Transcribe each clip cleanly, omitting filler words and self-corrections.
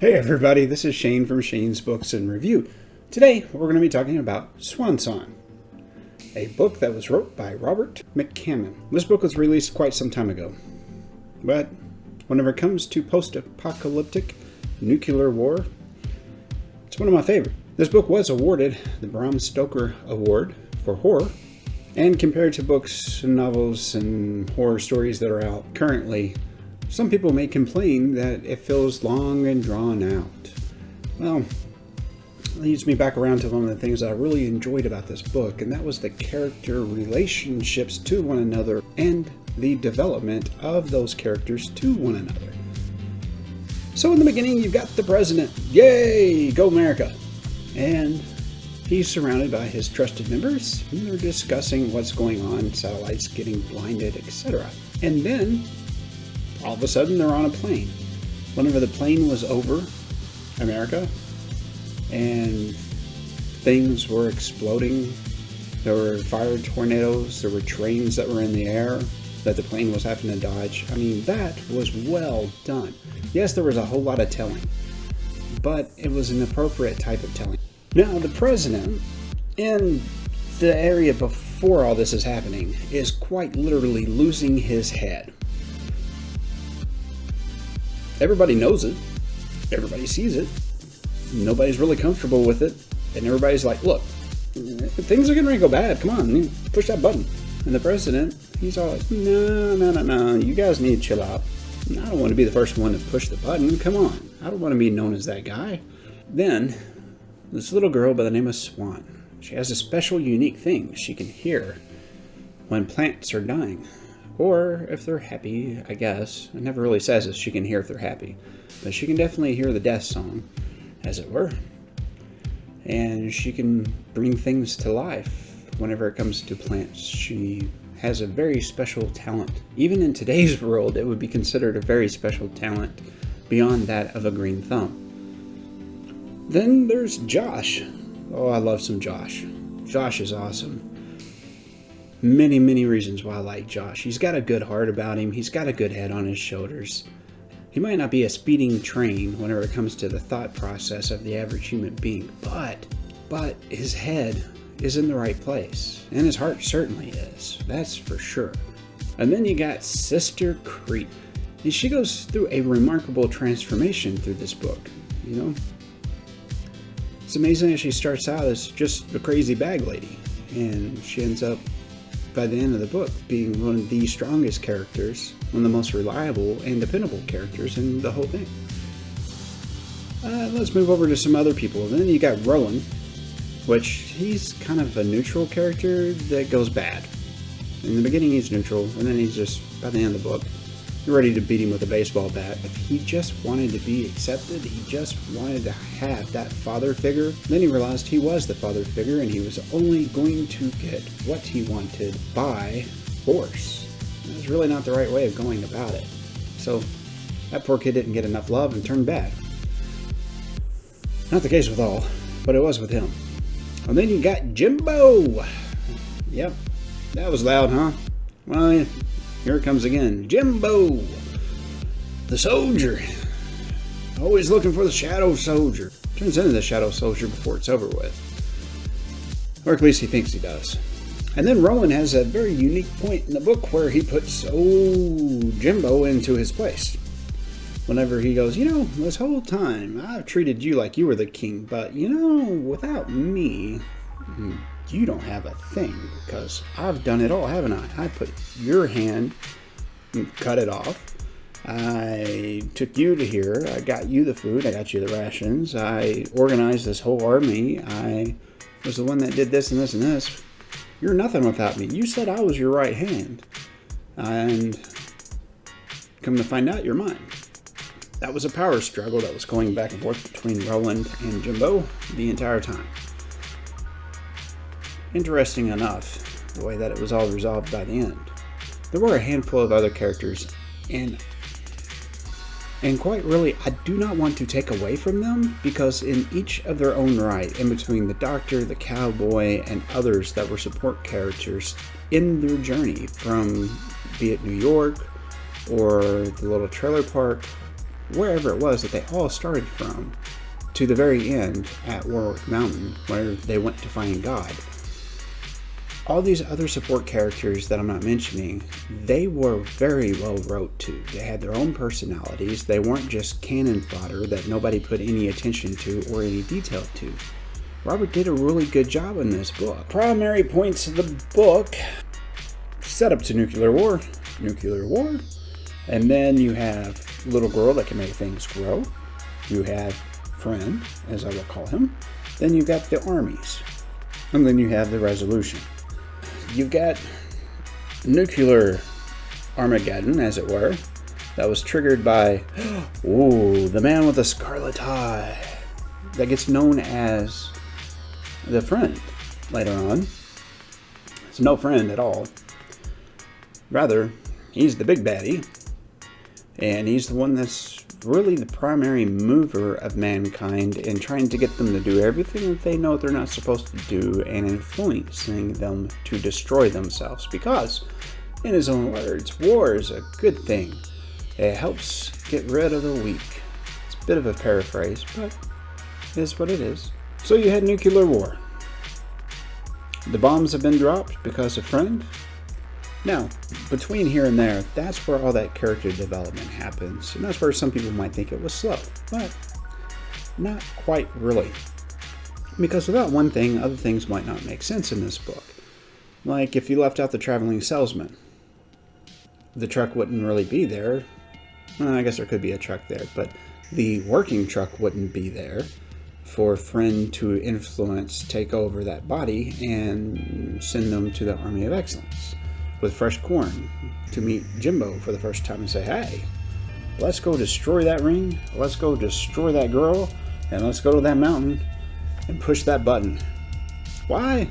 Hey everybody, this is Shane from Shane's Books and Review. Today we're going to be talking about Swan, a book that was wrote by Robert McCammon. This book was released quite some time ago, but whenever it comes to post-apocalyptic nuclear war, it's one of my favorites. This book was awarded the Bram Stoker Award for horror, and compared to books and novels and horror stories that are out currently, some people may complain that it feels long and drawn out. Well, it leads me back around to one of the things that I really enjoyed about this book, and that was the character relationships to one another and the development of those characters to one another. So in the beginning, you've got the president. Yay! Go America! And he's surrounded by his trusted members, and they're discussing what's going on, satellites getting blinded, etc. And then all of a sudden, they're on a plane. Whenever the plane was over America and things were exploding, there were fire tornadoes, there were trains that were in the air that the plane was having to dodge. I mean, that was well done. Yes, there was a whole lot of telling, but it was an appropriate type of telling. Now, the president in the area before all this is happening is quite literally losing his head. Everybody knows it. Everybody sees it. Nobody's really comfortable with it. And everybody's like, look, things are going to go bad. Come on, push that button. And the president, he's all like, no. You guys need to chill out. I don't want to be the first one to push the button. Come on. I don't want to be known as that guy. Then, this little girl by the name of Swan, she has a special, unique thing. She can hear when plants are dying. Or if they're happy, I guess. It never really says if she can hear if they're happy. But she can definitely hear the death song, as it were. And she can bring things to life whenever it comes to plants. She has a very special talent. Even in today's world, it would be considered a very special talent beyond that of a green thumb. Then there's Josh. Oh, I love some Josh. Josh is awesome. Many reasons why I like Josh. He's got a good heart about him. He's got a good head on his shoulders. He might not be a speeding train whenever it comes to the thought process of the average human being, but his head is in the right place, and his heart certainly is. That's for sure. And then you got Sister Crete. And she goes through a remarkable transformation through this book, you know? It's amazing that she starts out as just a crazy bag lady, and she ends up by the end of the book being one of the strongest characters, one of the most reliable and dependable characters in the whole thing. Let's move over to some other people. Then you got Rowan, which he's kind of a neutral character that goes bad. In the beginning he's neutral, and then he's just, by the end of the book, you're ready to beat him with a baseball bat. But he just wanted to be accepted. He just wanted to have that father figure. Then he realized he was the father figure, and he was only going to get what he wanted by force. It was really not the right way of going about it. So that poor kid didn't get enough love and turned bad. Not the case with all, but it was with him. And then you got Jimbo. Yep, that was loud, huh? Well, here it comes again. Jimbo, the soldier. Always looking for the shadow soldier. Turns into the shadow soldier before it's over with. Or at least he thinks he does. And then Rowan has a very unique point in the book where he puts Jimbo into his place. Whenever he goes, this whole time I've treated you like you were the king, but without me, you don't have a thing, because I've done it all, haven't I? I put your hand, cut it off. I took you to here. I got you the food. I got you the rations. I organized this whole army. I was the one that did this and this and this. You're nothing without me. You said I was your right hand. And come to find out, you're mine. That was a power struggle that was going back and forth between Roland and Jimbo the entire time. Interesting enough, the way that it was all resolved by the end. There were a handful of other characters, and quite really, I do not want to take away from them, because in each of their own right, in between the doctor, the cowboy, and others that were support characters in their journey from, be it New York, or the little trailer park, wherever it was that they all started from, to the very end at Warwick Mountain, where they went to find God. All these other support characters that I'm not mentioning, they were very well wrote too. They had their own personalities. They weren't just cannon fodder that nobody put any attention to or any detail to. Robert did a really good job in this book. Primary points of the book: setup to nuclear war, and then you have little girl that can make things grow. You have friend, as I will call him. Then you got the armies, and then you have the resolution. You've got nuclear Armageddon, as it were, that was triggered by, the man with the scarlet eye, that gets known as the friend later on. It's no friend at all. Rather, he's the big baddie, and he's the one that's really the primary mover of mankind in trying to get them to do everything that they know they're not supposed to do and influencing them to destroy themselves. Because, in his own words, war is a good thing. It helps get rid of the weak. It's a bit of a paraphrase, but it is what it is. So you had nuclear war. The bombs have been dropped because of friend. Now, between here and there, that's where all that character development happens, and that's where some people might think it was slow, but not quite really. Because without one thing, other things might not make sense in this book. Like if you left out the traveling salesman, the truck wouldn't really be there. Well, I guess there could be a truck there, but the working truck wouldn't be there for Friend to influence, take over that body, and send them to the Army of Excellence with fresh corn to meet Jimbo for the first time and say, hey, let's go destroy that ring, let's go destroy that girl, and let's go to that mountain and push that button. Why?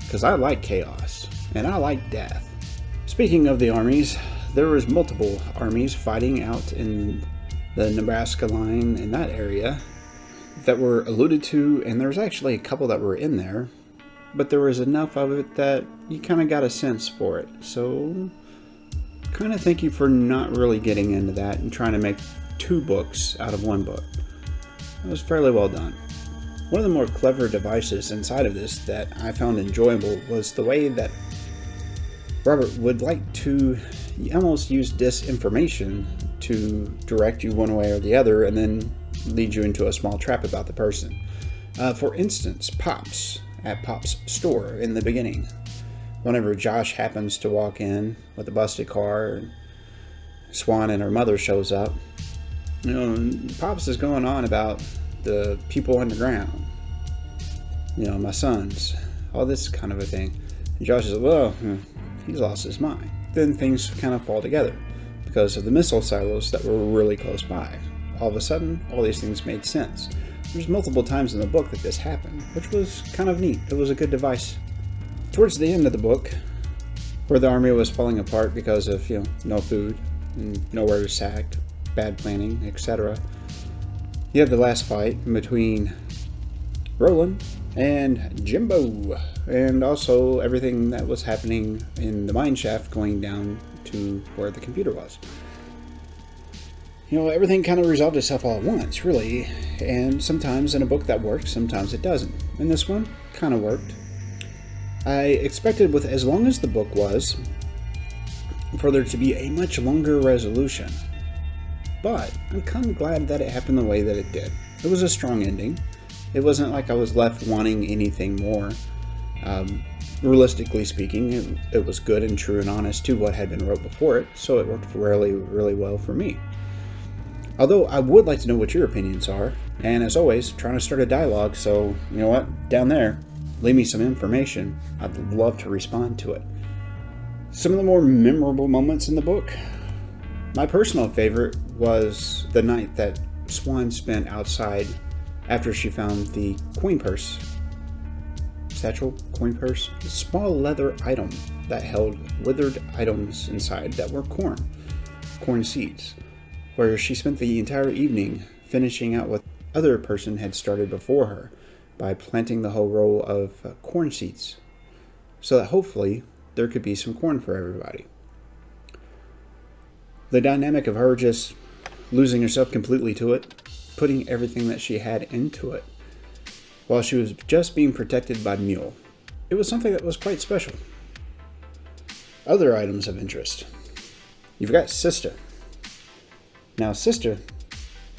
Because I like chaos, and I like death. Speaking of the armies, there was multiple armies fighting out in the Nebraska line in that area that were alluded to, and there was actually a couple that were in there, but there was enough of it that you kind of got a sense for it. So, kind of thank you for not really getting into that and trying to make 2 books out of 1 book. It was fairly well done. One of the more clever devices inside of this that I found enjoyable was the way that Robert would like to almost use disinformation to direct you one way or the other and then lead you into a small trap about the person. For instance, Pops at Pop's store in the beginning. Whenever Josh happens to walk in with a busted car, and Swan and her mother shows up, Pops is going on about the people underground. My sons, all this kind of a thing. And Josh is, well, he's lost his mind. Then things kind of fall together because of the missile silos that were really close by. All of a sudden, all these things made sense. There's multiple times in the book that this happened, which was kind of neat. It was a good device. Towards the end of the book, where the army was falling apart because of, no food, and nowhere to sack, bad planning, etc., you have the last fight between Roland and Jimbo, and also everything that was happening in the mine shaft going down to where the computer was. Everything kind of resolved itself all at once, really, and sometimes in a book that works, sometimes it doesn't. And this one kind of worked. I expected, with as long as the book was, for there to be a much longer resolution. But I'm kind of glad that it happened the way that it did. It was a strong ending. It wasn't like I was left wanting anything more. Realistically speaking, it was good and true and honest to what had been wrote before it, so it worked really, really well for me. Although I would like to know what your opinions are, and as always, trying to start a dialogue, so you know what, down there, leave me some information. I'd love to respond to it. Some of the more memorable moments in the book, my personal favorite was the night that Swan spent outside after she found the coin purse. Satchel, coin purse, a small leather item that held withered items inside that were corn seeds, where she spent the entire evening finishing out what other person had started before her by planting the whole row of corn seeds so that hopefully there could be some corn for everybody. The dynamic of her just losing herself completely to it, putting everything that she had into it, while she was just being protected by Mule. It was something that was quite special. Other items of interest. You've got Sister. Now, Sister,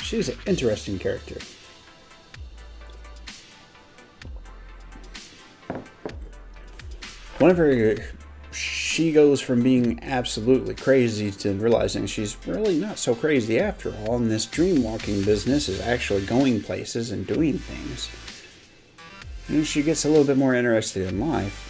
she's an interesting character. Whenever she goes from being absolutely crazy to realizing she's really not so crazy after all, and this dream walking business is actually going places and doing things, and she gets a little bit more interested in life.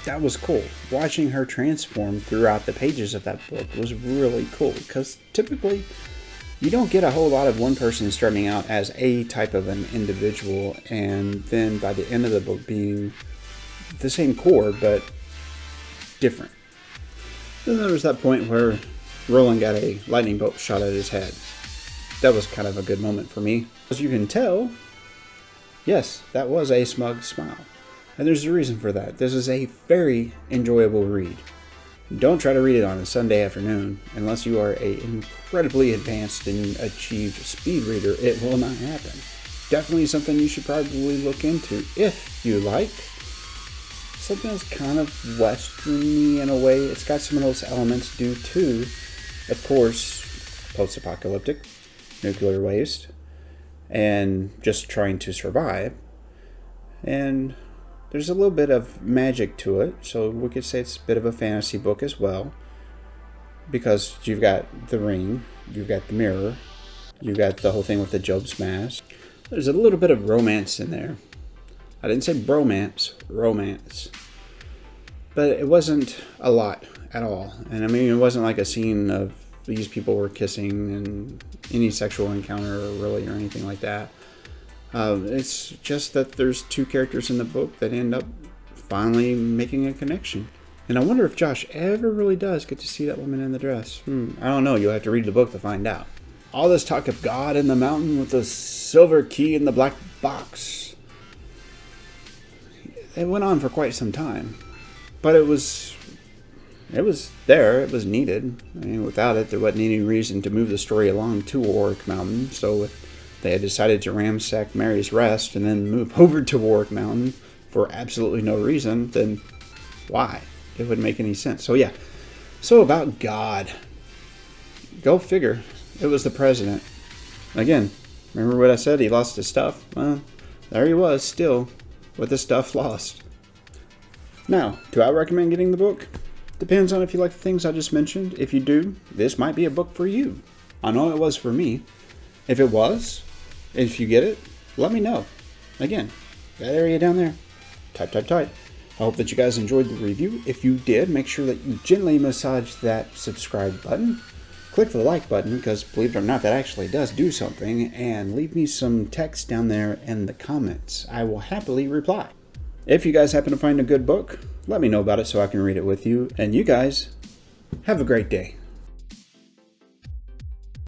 That was cool. Watching her transform throughout the pages of that book was really cool, because typically you don't get a whole lot of one person starting out as a type of an individual and then by the end of the book being the same core but different. Then there was that point where Roland got a lightning bolt shot at his head. That was kind of a good moment for me. As you can tell, yes, that was a smug smile. And there's a reason for that. This is a very enjoyable read. Don't try to read it on a Sunday afternoon unless you are an incredibly advanced and achieved speed reader. It will not happen. Definitely something you should probably look into if you like something that's kind of westerny in a way. It's got some of those elements due to, of course, post-apocalyptic, nuclear waste, and just trying to survive. And there's a little bit of magic to it, so we could say it's a bit of a fantasy book as well, because you've got the ring, you've got the mirror, you've got the whole thing with the Job's mask. There's a little bit of romance in there. I didn't say bromance, romance. But it wasn't a lot at all. And I mean, it wasn't like a scene of these people were kissing and any sexual encounter or anything like that. It's just that there's two characters in the book that end up finally making a connection. And I wonder if Josh ever really does get to see that woman in the dress. I don't know. You'll have to read the book to find out. All this talk of God in the mountain with the silver key in the black box. It went on for quite some time. But it was there. It was needed. I mean, without it, there wasn't any reason to move the story along to Warwick Mountain. So if they had decided to ransack Mary's Rest and then move over to Warwick Mountain for absolutely no reason, then why? It wouldn't make any sense. So yeah. So about God. Go figure. It was the president. Again, remember what I said? He lost his stuff. Well, there he was still with his stuff lost. Now, do I recommend getting the book? Depends on if you like the things I just mentioned. If you do, this might be a book for you. I know it was for me. If it was, if you get it, let me know. Again, that area down there, type. I hope that you guys enjoyed the review. If you did, make sure that you gently massage that subscribe button. Click the like button, because believe it or not, that actually does do something. And leave me some text down there in the comments. I will happily reply. If you guys happen to find a good book, let me know about it so I can read it with you. And you guys, have a great day.